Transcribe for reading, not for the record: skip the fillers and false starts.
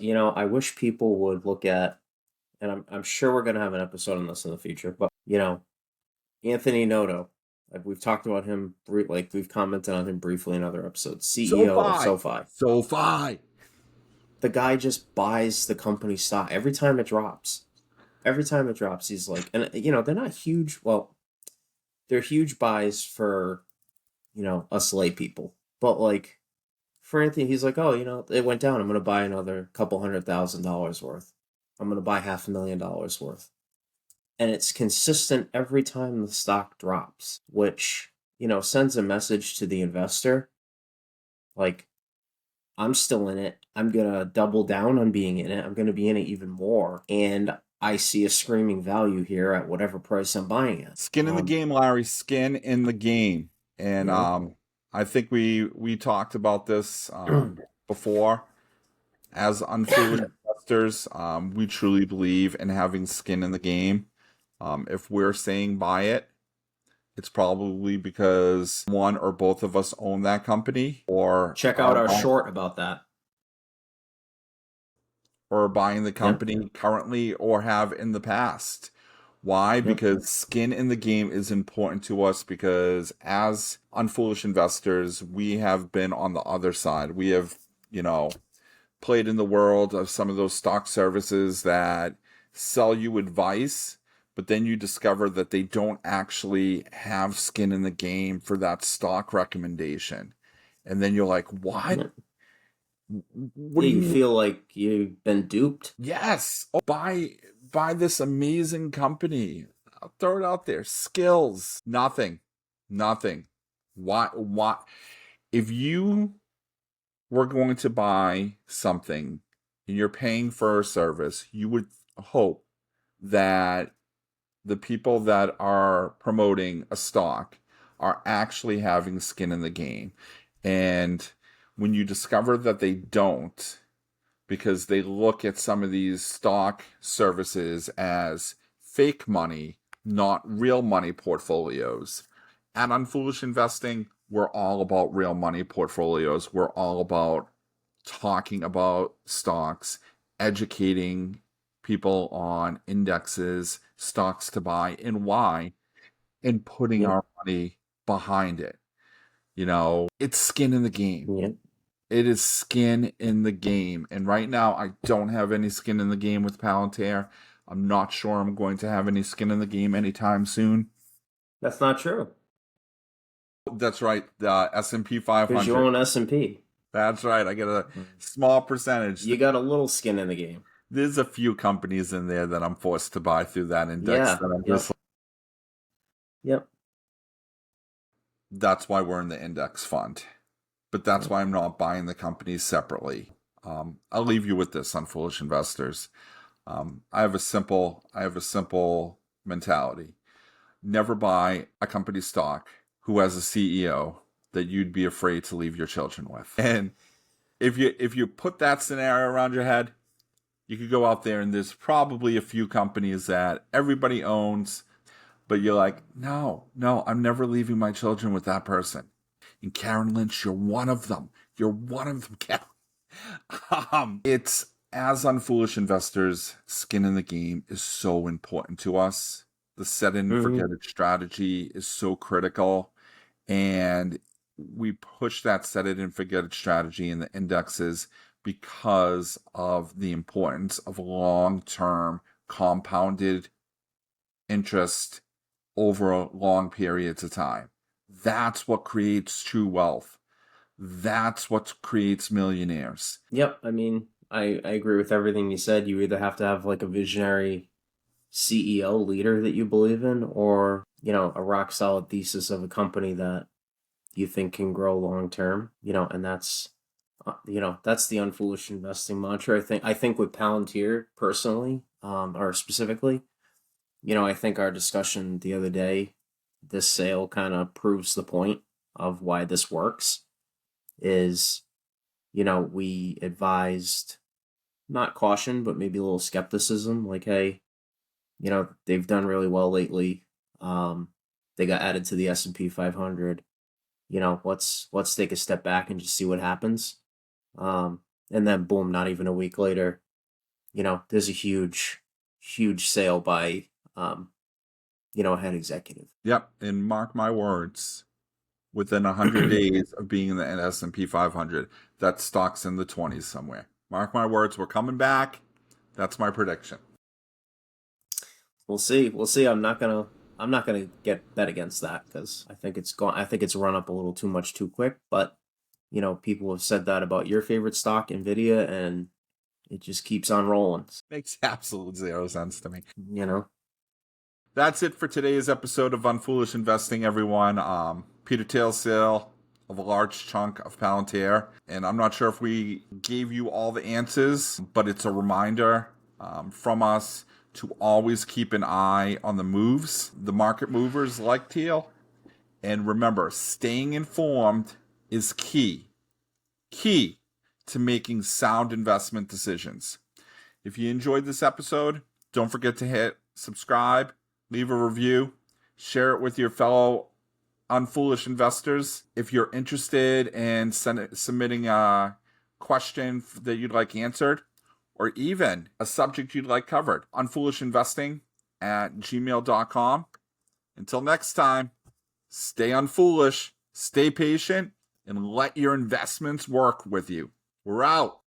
I wish people would look at, and I'm sure we're gonna have an episode on this in the future, but Anthony Noto, like we've talked about him, like we've commented on him briefly in other episodes. CEO of SoFi. SoFi, SoFi. the guy just buys the company stock every time it drops. Every time it drops, he's like, and they're not huge. Well, they're huge buys for us lay people, but like for Anthony, he's like, oh, it went down. I'm gonna buy another couple $100,000 worth. I'm gonna buy $500,000 worth. And it's consistent every time the stock drops, which, sends a message to the investor like, I'm still in it. I'm going to double down on being in it. I'm going to be in it even more. And I see a screaming value here at whatever price I'm buying it. Skin in the game, Larry. Skin in the game. And Yeah. I think we talked about this before. As unfoolish investors, we truly believe in having skin in the game. If we're saying buy it, it's probably because one or both of us own that company, or Check out our short about that. or buying the Yep. company currently or have in the past. Why? Yep. Because skin in the game is important to us, because as unfoolish investors, we have been on the other side. We have, played in the world of some of those stock services that sell you advice, but then you discover that they don't actually have skin in the game for that stock recommendation. And then you're like, what? Yep. What do You you feel like you've been duped? Yes. Oh, buy this amazing company. I'll throw it out there. Skills. Nothing. Nothing. Why if you were going to buy something and you're paying for a service, you would hope that the people that are promoting a stock are actually having skin in the game. And when you discover that they don't, because they look at some of these stock services as fake money, not real money portfolios. At Unfoolish Investing, we're all about real money portfolios. We're all about talking about stocks, educating people on indexes, stocks to buy, and why, and putting Yep. our money behind it. It's skin in the game. Yep. It is skin in the game. And right now, I don't have any skin in the game with Palantir. I'm not sure I'm going to have any skin in the game anytime soon. That's not true. That's right. The S&P 500. Because you own S&P. That's right. I get a small percentage. You got a little skin in the game. There's a few companies in there that I'm forced to buy through that index. Yeah. That I'm Yep. Yep. That's why we're in the index fund. But that's why I'm not buying the companies separately. I'll leave you with this, unfoolish investors. I have a simple mentality. Never buy a company stock who has a CEO that you'd be afraid to leave your children with. And if you put that scenario around your head, you could go out there and there's probably a few companies that everybody owns, but you're like, no, I'm never leaving my children with that person. And Karen Lynch, you're one of them. You're one of them, Karen. It's, as unfoolish investors, skin in the game is so important to us. The set it and forget it strategy is so critical. And we push that set it and forget it strategy in the indexes because of the importance of long-term compounded interest over long periods of time. That's what creates true wealth. That's what creates millionaires. Yep. I mean, I agree with everything you said. You either have to have like a visionary CEO leader that you believe in, or, a rock solid thesis of a company that you think can grow long term, and that's the unfoolish investing mantra. I think with Palantir personally, or specifically, I think our discussion the other day, this sale kind of proves the point of why this works. Is we advised, not caution, but maybe a little skepticism, like, hey, they've done really well lately. They got added to the S&P 500. Let's take a step back and just see what happens. and then boom, not even a week later, there's a huge sale by, a head executive. Yep, and mark my words, within 100 days of being in the S&P 500, that stock's in the 20s somewhere. Mark my words, we're coming back. That's my prediction. We'll see. We'll see. I'm not gonna get bet against that because I think it's run up a little too much too quick. But people have said that about your favorite stock, Nvidia, and it just keeps on rolling. Makes absolute zero sense to me. You know. That's it for today's episode of Unfoolish Investing, everyone. Peter Thiel's sale of a large chunk of Palantir. And I'm not sure if we gave you all the answers, but it's a reminder from us to always keep an eye on the moves, the market movers like Thiel. And remember, staying informed is key to making sound investment decisions. If you enjoyed this episode, don't forget to hit subscribe, leave a review, share it with your fellow unfoolish investors. If you're interested in submitting a question that you'd like answered, or even a subject you'd like covered, unfoolishinvesting@gmail.com. Until next time, stay unfoolish, stay patient, and let your investments work with you. We're out.